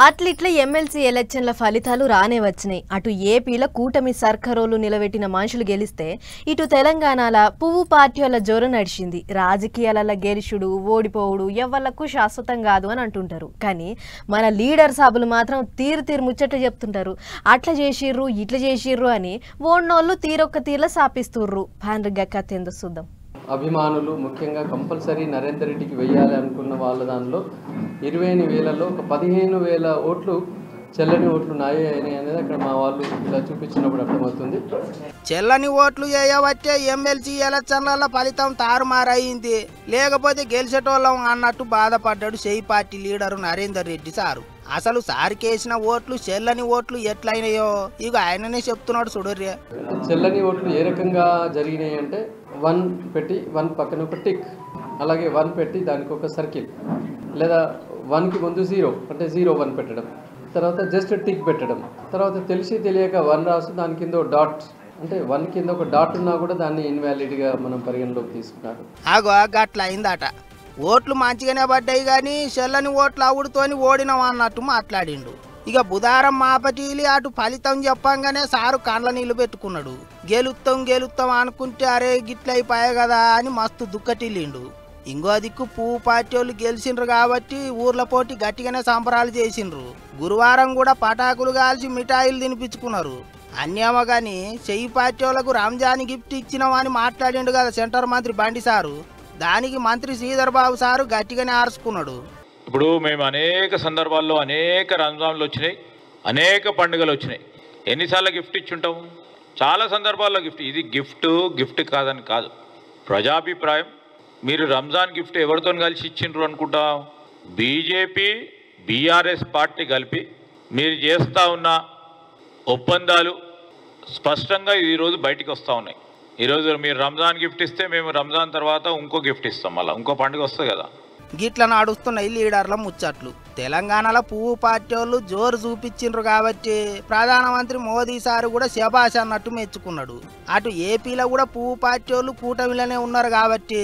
అట్లిట్ల MLC ఎలక్షన్ల ఫలితాలు రానే వచ్చినాయి. అటు ఏపీలో కూటమి సర్కారోలు నిలబెట్టిన మనుషులు గెలిస్తే ఇటు తెలంగాణల పువ్వు పార్టీల జోరు నడిచింది. రాజకీయాల గెలుచుడు ఓడిపోవుడు ఎవ్వళ్లకు శాశ్వతం కాదు అని అంటుంటారు. కానీ మన లీడర్ సాబులు మాత్రం తీరు ముచ్చట్లు చెప్తుంటారు. అట్లా చేసిర్రు ఇట్లా చేసిర్రు అని ఓడినోళ్ళు తీరొక్క తీర్ల సాపిస్తుర్రు. పాండ్రిగా కథ ఏందో చూద్దాం. అభిమానులు ముఖ్యంగా కంపల్సరీ నరేందర్ రెడ్డికి వెయ్యాలి అనుకున్న వాళ్ళ దానిలో 28,000లో ఒక 15,000 ఓట్లు చెల్లని ఓట్లు నాయే అనేది అక్కడ మా వాళ్ళు ఇలా చూపించినప్పుడు అర్థమవుతుంది. చెల్లని ఓట్లు వేయవచ్చే ఎమ్మెల్సీ ఎలక్షన్ల ఫలితం తారుమారైంది. లేకపోతే గెలిచేటోళ్ళం అన్నట్టు బాధపడ్డాడు చేయి party leader Narender Reddy sir. అసలు సారికేసిన ఓట్లు చెల్లని ఓట్లు ఎట్లయినాయో ఇక ఆయననే చెప్తున్నాడు చూడర్రే. చెల్లని ఓట్లు ఏ రకంగా జరిగినాయి అంటే 1 పెట్టి 1 పక్కన ఒక టిక్, అలాగే 1 పెట్టి దానికి ఒక సర్కిల్, లేదా 1కి ముందు 0 అంటే 0-1 పెట్టడం, తర్వాత జస్ట్ టిక్ పెట్టడం, తర్వాత తెలిసి తెలియక 1 రాసు దాని కింద డాట్ అంటే 1 కింద ఒక డాట్ ఉన్నా కూడా దాన్ని ఇన్వాలిడ్గా మనం పరిగణలోకి తీసుకున్నారు. ఆగో గట్ల అయిందట. ఓట్లు మంచిగానే పడ్డాయి కానీ చెల్లని ఓట్లు అవుడుతోని ఓడినాం అన్నట్టు మాట్లాడిండు. ఇక బుధారం మాపటీలి అటు ఫలితం చెప్పంగానే సారు కండ్ల నీళ్లు పెట్టుకున్నాడు. గెలుస్తాం అనుకుంటే అరే గిట్లయిపోయాయి కదా అని మస్తు దుక్కటిల్లిండు. ఇంకో దిక్కు పువ్వు పార్టీ వాళ్ళు గెలిచిండ్రు కాబట్టి ఊర్ల పోటీ గట్టిగానే సంబరాలు చేసిండ్రు. గురువారం కూడా పటాకులు కాల్చి మిఠాయిలు తినిపించుకున్నారు. అన్నేమో గాని చెయ్యి పార్టీ వాళ్ళకు రంజాన్ గిఫ్ట్ ఇచ్చినామని మాట్లాడిండు కదా సెంటర్ మంత్రి బండి సారు. దానికి మంత్రి శ్రీధర్ బాబు సారు గట్టిగానే ఆర్చుకున్నాడు. ఇప్పుడు మేము అనేక సందర్భాల్లో అనేక రంజాన్లు వచ్చినాయి, అనేక పండుగలు వచ్చినాయి. ఎన్నిసార్లు గిఫ్ట్ ఇచ్చుంటాం? చాలా సందర్భాల్లో గిఫ్ట్. ఇది గిఫ్ట్ కాదని కాదు, ప్రజాభిప్రాయం. మీరు రంజాన్ గిఫ్ట్ ఎవరితో కలిసి ఇచ్చిండ్రు అనుకుంటాం? బీజేపీ బీఆర్ఎస్ పార్టీ కలిపి మీరు చేస్తూ ఉన్న ఒప్పందాలు స్పష్టంగా ఈరోజు బయటికి వస్తూ ఉన్నాయి. ఈరోజు మీరు రంజాన్ గిఫ్ట్ ఇస్తే మేము రంజాన్ తర్వాత ఇంకో గిఫ్ట్ ఇస్తాం, మళ్ళీ ఇంకో పండుగ వస్తుంది కదా. గిట్ల నడుస్తున్నాయి లీడర్ల ముచ్చట్లు. తెలంగాణలో పువ్వు పార్టీ వాళ్ళు జోరు చూపించిండ్రు కాబట్టి ప్రధానమంత్రి మోదీ సారు కూడా శబాష్ అన్నట్టు మెచ్చుకున్నాడు. అటు ఏపీలో కూడా పువ్వు పార్టీ వాళ్ళు కూటమిలోనే ఉన్నారు కాబట్టి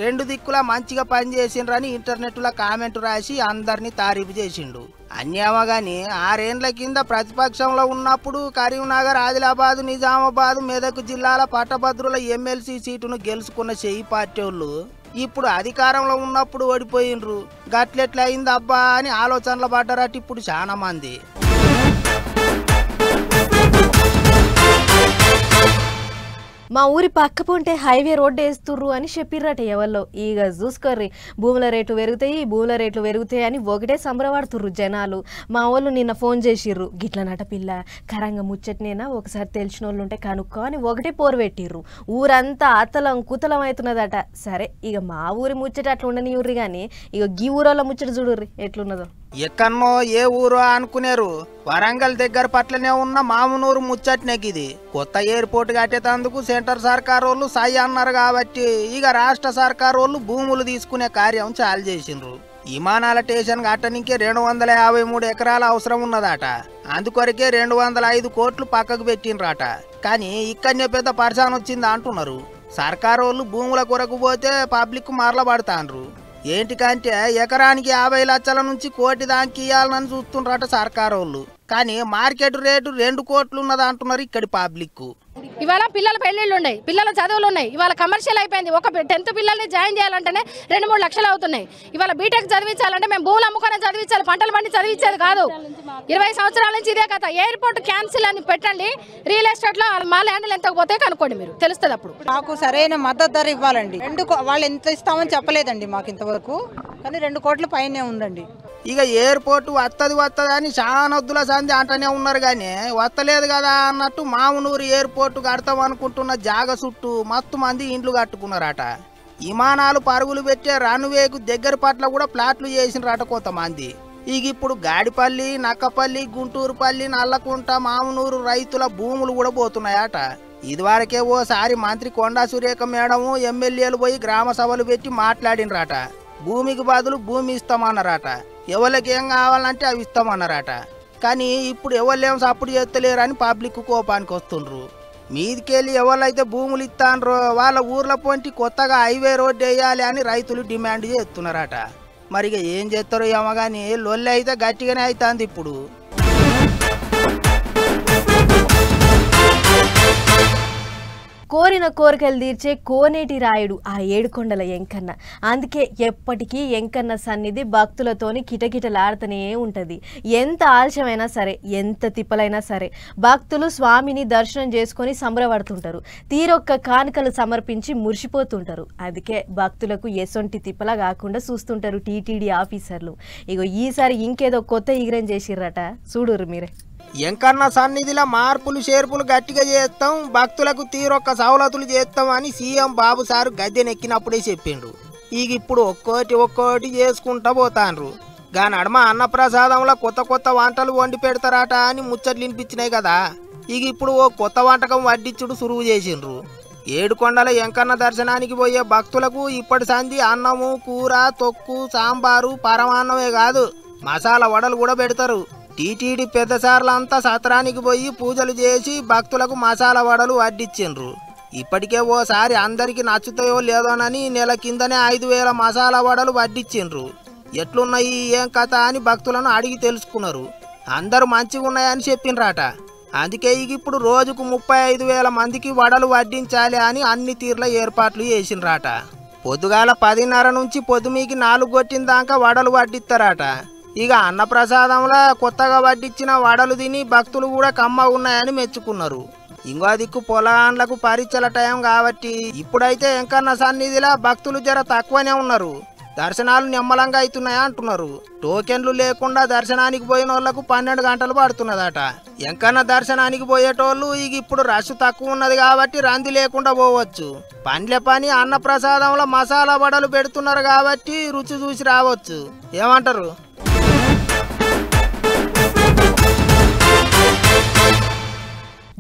2 దిక్కులా మంచిగా పనిచేసిండ్రని ఇంటర్నెట్లో కామెంట్ రాసి అందరినీ తారీఫు చేసిండు. అన్యామా గాని 6 ఏండ్ల కింద ప్రతిపక్షంలో ఉన్నప్పుడు కరీంనగర్, ఆదిలాబాద్, నిజామాబాద్, మెదక్ జిల్లాల పట్టభద్రుల ఎమ్మెల్సీ సీటును గెలుచుకున్న చెయ్యి పార్టీ వాళ్ళు ఇప్పుడు అధికారంలో ఉన్నప్పుడు ఓడిపోయిండ్రు. గట్లెట్లా అయింది అబ్బా అని ఆలోచనలు పడ్డారట ఇప్పుడు చాలా మంది. మా ఊరి పక్క పొంటే హైవే రోడ్డు వేస్తుర్రు అని చెప్పిర్రట ఎవరిలో. ఇక చూసుకోర్రి, భూముల రేట్లు పెరుగుతాయి అని ఒకటే సంబరపడుతుర్రు జనాలు. మా వాళ్ళు నిన్న ఫోన్ చేసిర్రు, గిట్ల నట పిల్ల కరంగా ముచ్చట్నేనా ఒకసారి తెలిసిన వాళ్ళు ఉంటే కనుక్కో అని ఒకటే పోరు పెట్టిర్రు. ఊరంతా అతలం కుతలం అవుతున్నదట. సరే ఇక మా ఊరి ముచ్చట అట్లా ఉండనివ్వరు కానీ ఇక గీ ఊరోళ్ళ ముచ్చట చూడుర్రి ఎట్లున్నదో. ఎక్కన్నో ఏ ఊరో అనుకునేరు, వరంగల్ దగ్గర పట్లనే ఉన్న మామునూరు ముచ్చట్నెక్కిది. కొత్త ఎయిర్పోర్ట్ కట్టేటందుకు సెంటర్ సర్కార్ వాళ్ళు సై అన్నారు కాబట్టి ఇక రాష్ట్ర సర్కార్ వాళ్ళు భూములు తీసుకునే కార్యం చాలు చేసిండ్రు. విమానాల స్టేషన్ కట్టనికే 253 ఎకరాల అవసరం ఉన్నదట. అందుకొరకే 205 కోట్లు పక్కకు పెట్టిండ్రట. కానీ ఇక్కడనే పెద్ద పరిశాన్ వచ్చింది అంటున్నారు. సర్కార్ వాళ్ళు భూముల కొరకు పోతే పబ్లిక్ మరల పడతాండ్రు. ఏంటికంటే ఎకరానికి 50 లక్షల నుంచి 1 కోటి దానికి ఇవ్వాలని చూస్తుండ్రట సర్కార్ వాళ్ళు. కానీ మార్కెట్ రేటు 2 కోట్లు ఉన్నది అంటున్నారు ఇక్కడి పబ్లిక్. ఇవాళ పిల్లల పెళ్లిళ్ళు ఉన్నాయి, పిల్లల చదువులు ఉన్నాయి. ఇవాళ కమర్షియల్ అయిపోయింది. ఒక 10th పిల్లల్ని జాయిన్ చేయాలంటేనే 2-3 లక్షలు అవుతున్నాయి. ఇవాళ బీటెక్ చదివించాలంటే మేము భూములు అమ్ముకొని చదివించాలి, పంటలు పండి చదివించేది కాదు. 20 సంవత్సరాల నుంచి ఇదే కథ. ఎయిర్పోర్ట్ క్యాన్సిల్ అని పెట్టండి, రియల్ ఎస్టేట్లో మా ల్యాండ్లు ఎంత పోతే కనుక్కోండి, మీరు తెలుస్తుంది. అప్పుడు మాకు సరైన మద్దతు ధర ఇవ్వాలండి. వాళ్ళు ఎంత ఇస్తామని చెప్పలేదండి మాకు ఇంతవరకు, కానీ 2 కోట్ల పైనే ఉందండి. ఇక ఎయిర్పోర్ట్ వత్తది అని చానొద్దుల సంధి అంటనే ఉన్నారు కానీ వత్తలేదు కదా అన్నట్టు మామునూరు ఎయిర్పోర్ట్ కడతాం అనుకుంటున్న జాగ చుట్టూ మస్తు మంది ఇండ్లు కట్టుకున్నారట. విమానాలు పరుగులు పెట్టే రన్వేకు దగ్గర పట్ల కూడా ప్లాట్లు చేసినరట కొంతమంది. ఇక ఇప్పుడు గాడిపల్లి, నక్కపల్లి, గుంటూరుపల్లి, నల్లకుంట, మామునూరు రైతుల భూములు కూడా పోతున్నాయట. ఇదివరకే ఓసారి మంత్రి కొండా సురేఖ మేడం ఎమ్మెల్యేలు పోయి గ్రామ సభలు పెట్టి మాట్లాడినరట. భూమికి బదులు భూమి ఇస్తామన్నారట. ఎవరికి ఏం కావాలంటే అవి ఇస్తామన్నారట. కానీ ఇప్పుడు ఎవరేం సపోర్ట్ చేస్తలేరని పబ్లిక్ కోపానికి వస్తుండ్రు. మీదికెళ్ళి ఎవరైతే భూములు ఇస్తాండ్రో వాళ్ళ ఊర్ల పొంటి కొత్తగా హైవే రోడ్డు వేయాలి అని రైతులు డిమాండ్ చేస్తున్నారట. మరి ఇక ఏం చేస్తారో ఏమో కానీ లొల్లి అయితే గట్టిగానే అవుతుంది ఇప్పుడు. కోరిన కోరికలు తీర్చే కోనేటి రాయుడు ఆ ఏడుకొండల ఎంకన్న. అందుకే ఎప్పటికీ ఎంకన్న సన్నిధి భక్తులతోని కిటకిటలాడుతూనే ఉంటుంది. ఎంత ఆలస్యమైనా సరే, ఎంత తిప్పలైనా సరే భక్తులు స్వామిని దర్శనం చేసుకొని సంబరపడుతుంటారు. తీరొక్క కానుకలు సమర్పించి మురిసిపోతుంటారు. అందుకే భక్తులకు ఎసొంటి తిప్పలా కాకుండా చూస్తుంటారు టీటీడీ ఆఫీసర్లు. ఇగో ఈసారి ఇంకేదో కొత్త ఈగ్రం చేసిర్రట, చూడుర్రు మీరే. ఎంకన్న సన్నిధిలో మార్పులు చేర్పులు గట్టిగా చేస్తాం, భక్తులకు తీరొక్క సవలతులు చేస్తాం అని సీఎం బాబు సారు గద్దెనెక్కినప్పుడే చెప్పిండు. ఇక ఇప్పుడు ఒక్కోటి చేసుకుంటా పోతాండ్రు. గా నడమ అన్నప్రసాదంలో కొత్త కొత్త వంటలు వండి పెడతారట అని ముచ్చట్లు వినిపించినాయి కదా. ఇక ఇప్పుడు ఓ కొత్త వంటకం వడ్డించుడు సురువు చేసిండ్రు. ఏడుకొండల ఎంకన్న దర్శనానికి పోయే భక్తులకు ఇప్పటి సంధి అన్నము, కూర, తొక్కు, సాంబారు, పరమాన్నమే కాదు మసాలా వడలు కూడా పెడతారు. టీటీడీ పెద్ద సార్లంతా సత్రానికి పోయి పూజలు చేసి భక్తులకు మసాలా వడలు వడ్డించిండ్రు. ఇప్పటికే ఓసారి అందరికి నచ్చుతాయో లేదోనని నెల కిందనే 5,000 మసాలా వడలు వడ్డించిండ్రు. ఎట్లున్నాయి ఏం కథ అని భక్తులను అడిగి తెలుసుకున్నారు. అందరూ మంచిగా ఉన్నాయని చెప్పిండ్రాట. అందుకే ఇప్పుడు రోజుకు 35,000 మందికి వడలు వడ్డించాలి అని అన్ని తీర్ల ఏర్పాట్లు చేసిండ్రాట. పొద్దుగాల 10:30 నుంచి పొద్దుమీకి 4 కొట్టిన దాకా వడలు వడ్డిస్తారట. ఇక అన్నప్రసాదంలో కొత్తగా వడ్డించిన వడలు తిని భక్తులు కూడా కమ్మ ఉన్నాయని మెచ్చుకున్నారు. ఇంకో దిక్కు పొలాన్లకు పరీక్షల టైం కాబట్టి ఇప్పుడైతే ఎంకన్న సన్నిధిలో భక్తులు జర తక్కువనే ఉన్నారు. దర్శనాలు నిమ్మలంగా అవుతున్నాయా అంటున్నారు. టోకెన్లు లేకుండా దర్శనానికి పోయిన వాళ్ళకు 12 గంటలు పడుతున్నదట. ఎంకన్న దర్శనానికి పోయేటోళ్ళు ఇక ఇప్పుడు రష్ తక్కువ ఉన్నది కాబట్టి రంది లేకుండా పోవచ్చు. పండ్ల పని అన్నప్రసాదంలో మసాలా వడలు పెడుతున్నారు కాబట్టి రుచి చూసి రావచ్చు. ఏమంటారు?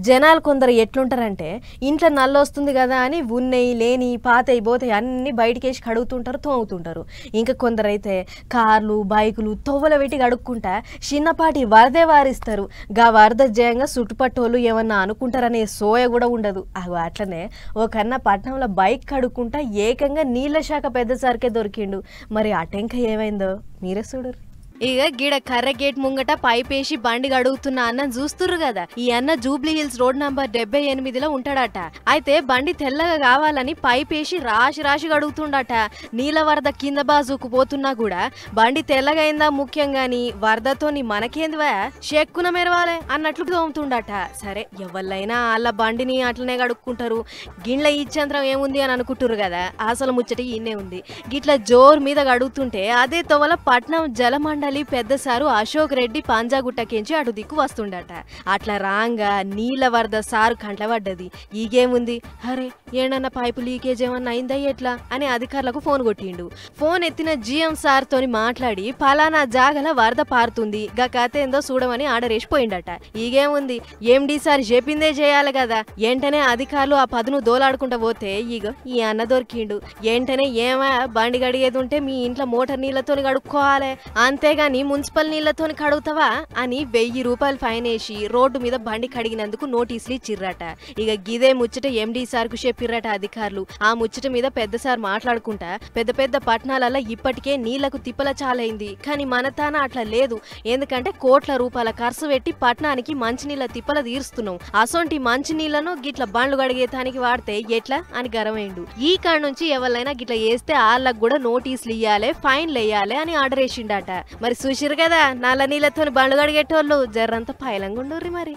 జనాలు కొందరు ఎట్లుంటారంటే ఇంట్లో నల్లొస్తుంది కదా అని ఉన్నయి లేని పాతయి పోతాయి అన్నీ బయటకేసి కడుగుతుంటారు, తోముతుంటారు. ఇంకా కొందరైతే కార్లు, బైకులు తొవ్వల పెట్టి కడుక్కుంటా చిన్నపాటి వరదే వారిస్తారు. గా వరద జయంగా చుట్టుపట్టోళ్ళు ఏమన్నా అనుకుంటారనే సోయ కూడా ఉండదు. అట్లనే ఓ కన్నా పట్నంలో బైక్ కడుక్కుంటా ఏకంగా నీళ్ళ శాఖ పెద్ద సరికే దొరికిండు. మరి అటెంక ఏమైందో మీరే చూడరు. ఇక గిడ కర్ర గేట్ ముంగట పైపేసి బండి గడుగుతున్న అన్న చూస్తుర్రు కదా. ఈ అన్న జూబ్లీ హిల్స్ రోడ్ నంబర్ 78లో ఉంటాడట. అయితే బండి తెల్లగా కావాలని పైపేసి రాసి గడుగుతుండట. నీళ్ళ వరద కింద బాజుకు పోతున్నా కూడా బండి తెల్లగైందా ముఖ్యం గాని వరదతోని మనకేందివా చెక్కున మెరవాలే అన్నట్లు తోముతుండట. సరే ఎవళ్ళైనా వాళ్ళ బండిని అట్లనే గడుక్కుంటారు. గిట్ల ఇచ్చంత్రం ఏముంది అని అనుకుంటురు కదా. అసలు ముచ్చట ఈయనే ఉంది. గిట్ల జోరు మీద గడుగుతుంటే అదే తోవల పట్నం జలమండ పెద్ద సారు అశోక్ రెడ్డి పాంజాగుట్టకించి అటు దిక్కు వస్తుండట. అట్లా రాంగా నీళ్ళ వరద సారు కంట్ల పడ్డది. ఈగేముంది, అరే ఏడన్నా పైపు లీకేజ్ ఏమన్నా అయిందా ఎట్లా అని అధికారులకు ఫోన్ కొట్టిండు. ఫోన్ ఎత్తిన జిఎం సార్ తోని మాట్లాడి పలానా జాగల వరద పారుతుంది గా కథ ఏందో చూడమని ఆర్డర్ వేసిపోయిండట. ఈగేముంది, ఎండి సార్ చెప్పిందే చేయాలి కదా. ఏంటనే అధికారులు ఆ పదును దోలాడుకుంటా పోతే ఇగో ఈ అన్న దొరికిండు. ఏంటనే ఏమా బండి గడిగేది ఉంటే మీ ఇంట్లో మోటార్ నీళ్లతోని గడుక్కోవాలి, అంతేగాని మున్సిపల్ నీళ్లతోని కడుగుతావా అని 1000 రూపాయలు ఫైన్ వేసి రోడ్డు మీద బండి కడిగినందుకు నోటీసులు ఇచ్చిర్రట. ఇక గిదే ముచ్చట ఎండి సార్ కు చెప్పిర్రట అధికారులు. ఆ ముచ్చట మీద పెద్ద సార్ మాట్లాడుకుంటా పెద్ద పెద్ద పట్టణాలలో ఇప్పటికే నీళ్లకు తిప్పల చాలైంది, కానీ మన తాన అట్లా లేదు. ఎందుకంటే కోట్ల రూపాయల ఖర్చు పెట్టి పట్టణానికి మంచినీళ్ళ తిప్పల తీరుస్తున్నాం. అసొంటి మంచినీళ్లను గిట్ల బండ్లు గడిగేతానికి వాడితే ఎట్లా అని గరమైండు. ఈ కాడ నుంచి ఎవరైనా గిట్ల వేస్తే వాళ్ళకు కూడా నోటీసులు ఇయ్యాలి, ఫైన్లు వేయాలి అని ఆర్డర్ వేసిండట. మరి చూసిరు కదా నల్ల నీళ్ళతో బండ్లు గడిగేటోళ్ళు జర్రంతా పైలంగుండుర్రి. మరి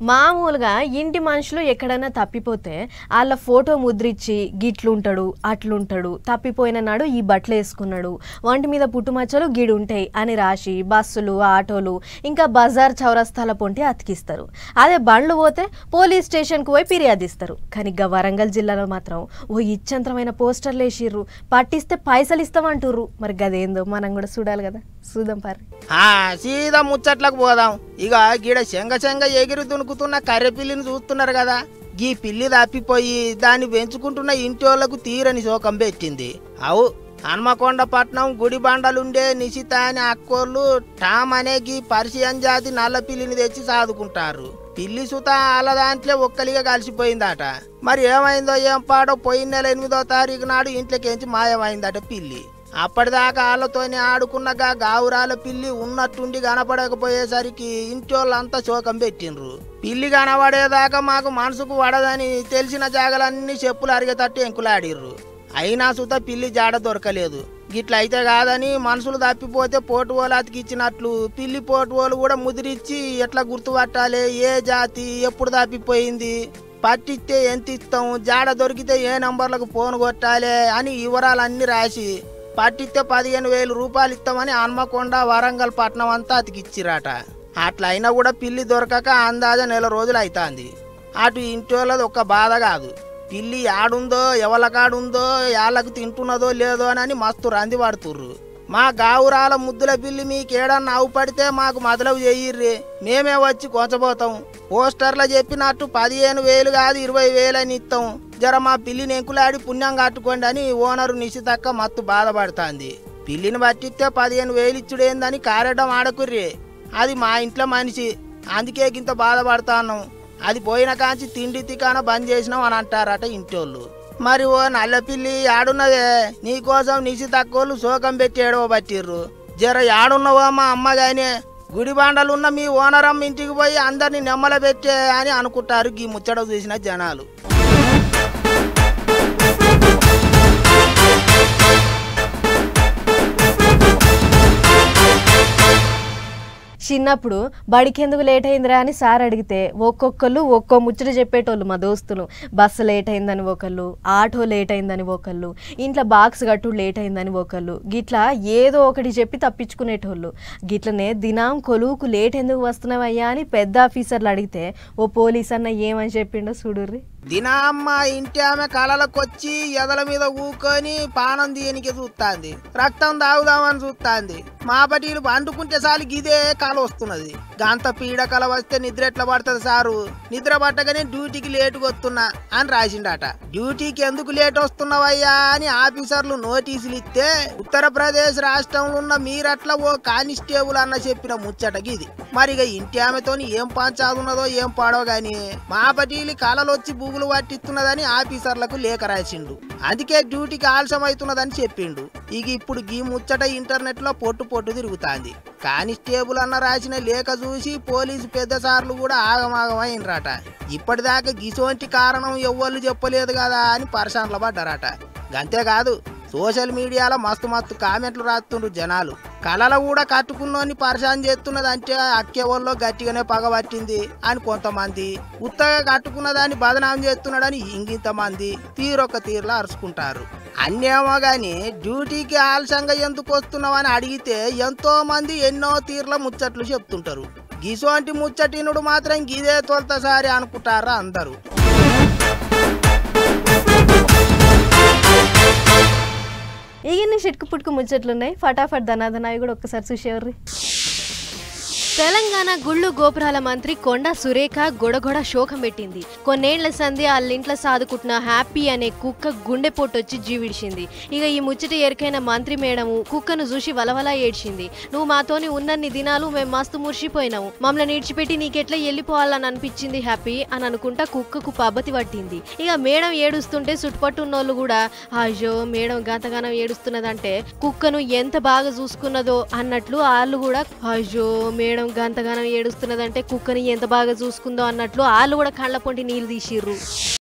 మామూలుగా ఇంటి మనుషులు ఎక్కడైనా తప్పిపోతే వాళ్ళ ఫోటో ముద్రించి గిట్లుంటాడు అట్లుంటాడు, తప్పిపోయిన నాడు ఈ బట్టలు వేసుకున్నాడు, వంటి మీద పుట్టుమచ్చలు గిడుంటాయి అని రాసి బస్సులు, ఆటోలు ఇంకా బజార్ చౌరస్తాల పొంటి అతికిస్తారు. అదే బండ్లు పోతే పోలీస్ స్టేషన్కు పోయి ఫిర్యాదిస్తారు. కానీ వరంగల్ జిల్లాలో మాత్రం ఓ ఇచ్చంత్రమైన పోస్టర్లు వేసిర్రు, పట్టిస్తే పైసలు ఇస్తామంటుర్రు. మరి గదేందో మనం కూడా చూడాలి కదా. చూద్దాం పారి. సీదా ముచ్చట్లకు పోదాం. ఇక గీడ శంగ ఎగిరి దునుకుతున్న కర్రె పిల్లిని చూస్తున్నారు కదా. గీ పిల్లి తప్పిపోయి దాన్ని పెంచుకుంటున్న ఇంటి వాళ్ళకు తీరని శోకం పెట్టింది. అవు హన్మకొండ పట్నం గుడిబండలుండే నిశిత అనే అక్కోళ్ళు టామ్ అనే గీ పర్షియన్ జాతి నల్ల పిల్లిని తెచ్చి సాదుకుంటారు. పిల్లి సుత వాళ్ళ దాంట్లో ఒక్కలిగా కలిసిపోయిందట. మరి ఏమైందో ఏం పాడో పోయిన నెల 8వ తారీఖు నాడు ఇంట్లోకించి మాయమైందట పిల్లి. అప్పటిదాకా వాళ్ళతోనే ఆడుకున్నగా గావురాల పిల్లి ఉన్నట్టుండి కనపడకపోయేసరికి ఇంటోళ్ళంతా శోకం పెట్టిండ్రు. పిల్లి కనబడేదాకా మాకు మనసుకు పడదని తెలిసిన జాగలన్నీ చెప్పులు అరిగేటట్టు ఎంకులాడిర్రు. అయినా సుత పిల్లి జాడ దొరకలేదు. గిట్ల అయితే కాదని మనుషులు తప్పిపోతే పోటువోలు అతికిచ్చినట్లు పిల్లి పోటువోలు కూడా ముదిరిచ్చి ఎట్లా గుర్తుపట్టాలి, ఏ జాతి, ఎప్పుడు తప్పిపోయింది, పట్టిస్తే ఎంత ఇస్తాం, జాడ దొరికితే ఏ నంబర్లకు ఫోన్ కొట్టాలి అని వివరాలన్నీ రాసి పట్టిస్తే 15,000 రూపాయలు ఇస్తామని హన్మకొండ, వరంగల్ పట్నం అంతా అతికిచ్చిరాట. అట్లా అయినా కూడా పిల్లి దొరకక అందాజ నెల రోజులు అవుతుంది. అటు ఇంటోళ్ళది ఒక్క బాధ కాదు, పిల్లి ఆడుందో ఎవలకాడుందో యాళ్ళకు తింటున్నదో లేదో అని మస్తు రంది పడుతుర్రు. మా గావురాల ముద్దుల పిల్లి మీకేడన్నా అవు పడితే మాకు మొదలవు చెయ్యిర్రి, మేమే వచ్చి కొంచబోతాం. పోస్టర్లో చెప్పినట్టు 15,000 కాదు 20,000 అని ఇస్తాం. జర మా పిల్లిని ఎంకులాడి పుణ్యం కట్టుకోండి అని ఓనరు నిశితక్క మత్తు బాధపడుతుంది. పిల్లిని పట్టిస్తే 15,000 ఇచ్చుడేందని కారెడ్డం ఆడకుర్రి, అది మా ఇంట్లో మనిషి, అందుకే గింత బాధపడతాను. అది పోయిన కాంచి తిండి తికాన బంద్ చేసినాం అని అంటారట ఇంటోళ్ళు. మరి ఓ నల్ల పిల్లి ఆడున్నదే, నీకోసం నిశితక్కోళ్ళు శోకం పెట్టి ఏడవ పట్టిర్రు. జర ఆడున్నవో మా అమ్మగానే, గుడి బాండలున్న మీ ఓనరమ్మ ఇంటికి పోయి అందరినీ నెమ్మల పెట్టే అని అనుకుంటారు గీ ముచ్చట చూసిన జనాలు. చిన్నప్పుడు బడికెందుకు లేట్ అయిందిరా అని సార్ అడిగితే ఒక్కొక్కళ్ళు ఒక్కో ముచ్చట చెప్పేటోళ్ళు. మా దోస్తులు బస్సు లేట్ అయిందని ఒకళ్ళు, ఆటో లేట్ అయిందని ఒకళ్ళు, ఇంట్లో బాక్స్ కట్టు లేట్ అయిందని ఒకళ్ళు, గిట్లా ఏదో ఒకటి చెప్పి తప్పించుకునేటోళ్ళు. గిట్లనే దినం కొలువుకు లేట్ ఎందుకు వస్తున్నావయ్యా అని పెద్ద ఆఫీసర్లు అడిగితే ఓ పోలీస్ అన్న ఏమని చెప్పిండో చూడుర్రి. దినమ్మ ఇంటి ఆమె కళలకొచ్చి ఎదల మీద ఊకొని పానం దీనికి చూస్తాంది, రక్తం తాగుదామని చూస్తాంది. మా పటీలు వండుకుంటే చాలు గిదే కళ వస్తున్నది. గంత పీడ కళ వస్తే నిద్ర ఎట్లా పడుతుంది సారు, నిద్ర పట్టగానే డ్యూటీకి లేటుగా వస్తున్నా అని రాసిండట. డ్యూటీకి ఎందుకు లేట్ వస్తున్నావయ్యా అని ఆఫీసర్లు నోటీసులు ఇస్తే ఉత్తరప్రదేశ్ రాష్ట్రంలో ఉన్న మీరట్లా ఓ కానిస్టేబుల్ అన్న చెప్పిన ముచ్చట గిది. మరి ఇక ఇంటి ఆమెతోని ఏం పంచాదున్నదో ఏం పాడో గాని మా పటీలు కళలొచ్చి బూగులు పట్టిస్తున్నదని ఆఫీసర్లకు లేఖ రాసిండు. అందుకే డ్యూటీకి ఆలస్యం అవుతున్నదని చెప్పిండు. ఇక ఇప్పుడు గీ ముచ్చట ఇంటర్నెట్ లో పొట్టు తిరుగుతాంది. కానిస్టేబుల్ అన్న రాసిన లేఖ చూసి పోలీసు పెద్ద సార్లు కూడా ఆగమాగమైనరాట. ఇప్పటిదాకా గిసోంటి కారణం ఎవ్వరు చెప్పలేదు కదా అని పరిశానలు పడ్డారట. అంతేకాదు సోషల్ మీడియాలో మస్తు కామెంట్లు రాస్తుండ్రు జనాలు. కళలు కూడా కట్టుకున్నోని పరిశాన్ చేస్తున్నదంటే అక్కేవాళ్ళు గట్టిగానే పగబట్టింది అని కొంతమంది, ఉత్తగా కట్టుకున్నదాన్ని బదనాం చేస్తున్నాడని ఇంకింతమంది తీరొక్క తీరులో అరుచుకుంటారు. అన్నేమో గాని డ్యూటీకి ఆలస్యంగా ఎందుకు వస్తున్నావని అడిగితే ఎంతో మంది ఎన్నో తీర్ల ముచ్చట్లు చెప్తుంటారు. గిసోంటి ముచ్చటినుడు మాత్రం గిదే తొలతసారి అనుకుంటారా అందరూ. ఇన్ని చిట్కు పుట్టుకు ముచ్చట్లున్నాయి. ఫటాఫట్ ధనాధనాయి కూడా ఒక్కసారి చూసేవర్రి. తెలంగాణ గుళ్ళు గోపురాల మంత్రి కొండా సురేఖ గొడగొడ శోకం పెట్టింది. కొన్నేళ్ల సంధి వాళ్ళింట్లో సాదుకుంటున్న హ్యాపీ అనే కుక్క గుండెపోటొచ్చి జీవిడిచింది. ఇక ఈ ముచ్చట ఎరికైన మంత్రి మేడము కుక్కను చూసి వలవలా ఏడ్చింది. నువ్వు మాతోని ఉన్నన్ని దినాలు మేము మస్తు మురిసిపోయినాము, మమ్మల్ని ఈడ్చిపెట్టి నీకెట్లా వెళ్ళిపోవాలని అనిపించింది హ్యాపీ అని అనుకుంటా కుక్కకు పబ్బతి పట్టింది. ఇక మేడం ఏడుస్తుంటే చుట్టుపట్టున్నోళ్ళు కూడా అయ్యో మేడం గంతగానం ఏడుస్తున్నదంటే కుక్కను ఎంత బాగా చూసుకున్నదో అన్నట్లు వాళ్ళు కూడా అయ్యో మేడం గంతగానం ఏడుస్తున్నదంటే కుక్కని ఎంత బాగా చూసుకుందో అన్నట్లు వాళ్ళు కూడా కళ్ళ పొంటి నీళ్ళు తీసిర్రు.